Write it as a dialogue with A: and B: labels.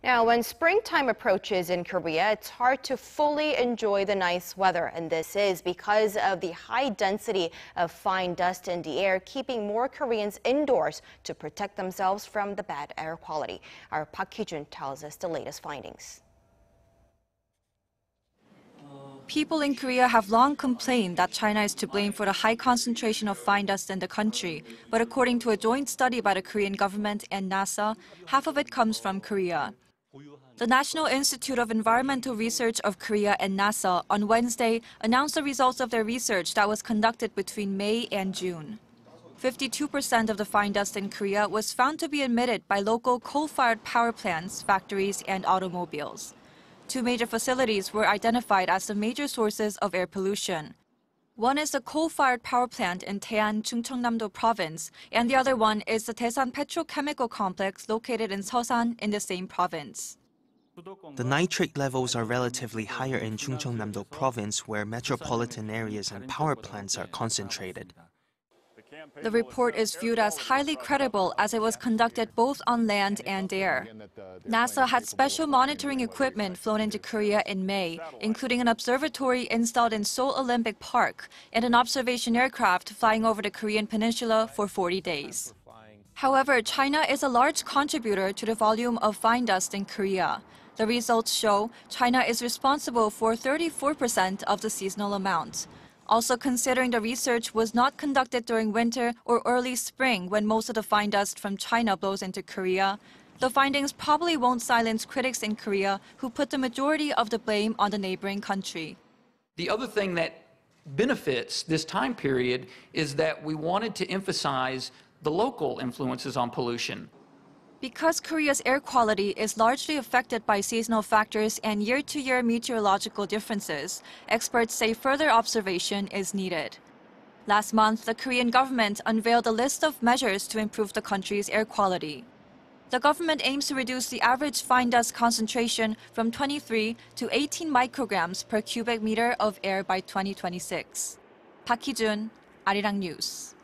A: Now, when springtime approaches in Korea, it's hard to fully enjoy the nice weather, and this is because of the high density of fine dust in the air, keeping more Koreans indoors to protect themselves from the bad air quality. Our Park Hee-jun tells us the latest findings.
B: People in Korea have long complained that China is to blame for the high concentration of fine dust in the country. But according to a joint study by the Korean government and NASA, half of it comes from Korea. The National Institute of Environmental Research of Korea and NASA on Wednesday announced the results of their research that was conducted between May and June. 52% of the fine dust in Korea was found to be emitted by local coal-fired power plants, factories, and automobiles. Two major facilities were identified as the major sources of air pollution. One is the coal-fired power plant in Daean, Chungcheongnam-do province, and the other one is the Daesan Petrochemical Complex located in Seosan in the same province.
C: The nitrate levels are relatively higher in Chungcheongnam-do province, where metropolitan areas and power plants are concentrated.
B: The report is viewed as highly credible as it was conducted both on land and air. NASA had special monitoring equipment flown into Korea in May, including an observatory installed in Seoul Olympic Park and an observation aircraft flying over the Korean peninsula for 40 days. However, China is a large contributor to the volume of fine dust in Korea. The results show China is responsible for 34% of the seasonal amount. Also considering the research was not conducted during winter or early spring when most of the fine dust from China blows into Korea, the findings probably won't silence critics in Korea who put the majority of the blame on the neighboring country.
D: The other thing that benefits this time period is that we wanted to emphasize the local influences on pollution.
B: Because Korea's air quality is largely affected by seasonal factors and year-to-year meteorological differences, experts say further observation is needed. Last month, the Korean government unveiled a list of measures to improve the country's air quality. The government aims to reduce the average fine dust concentration from 23 to 18 micrograms per cubic meter of air by 2026. Park Hee-jun, Arirang News.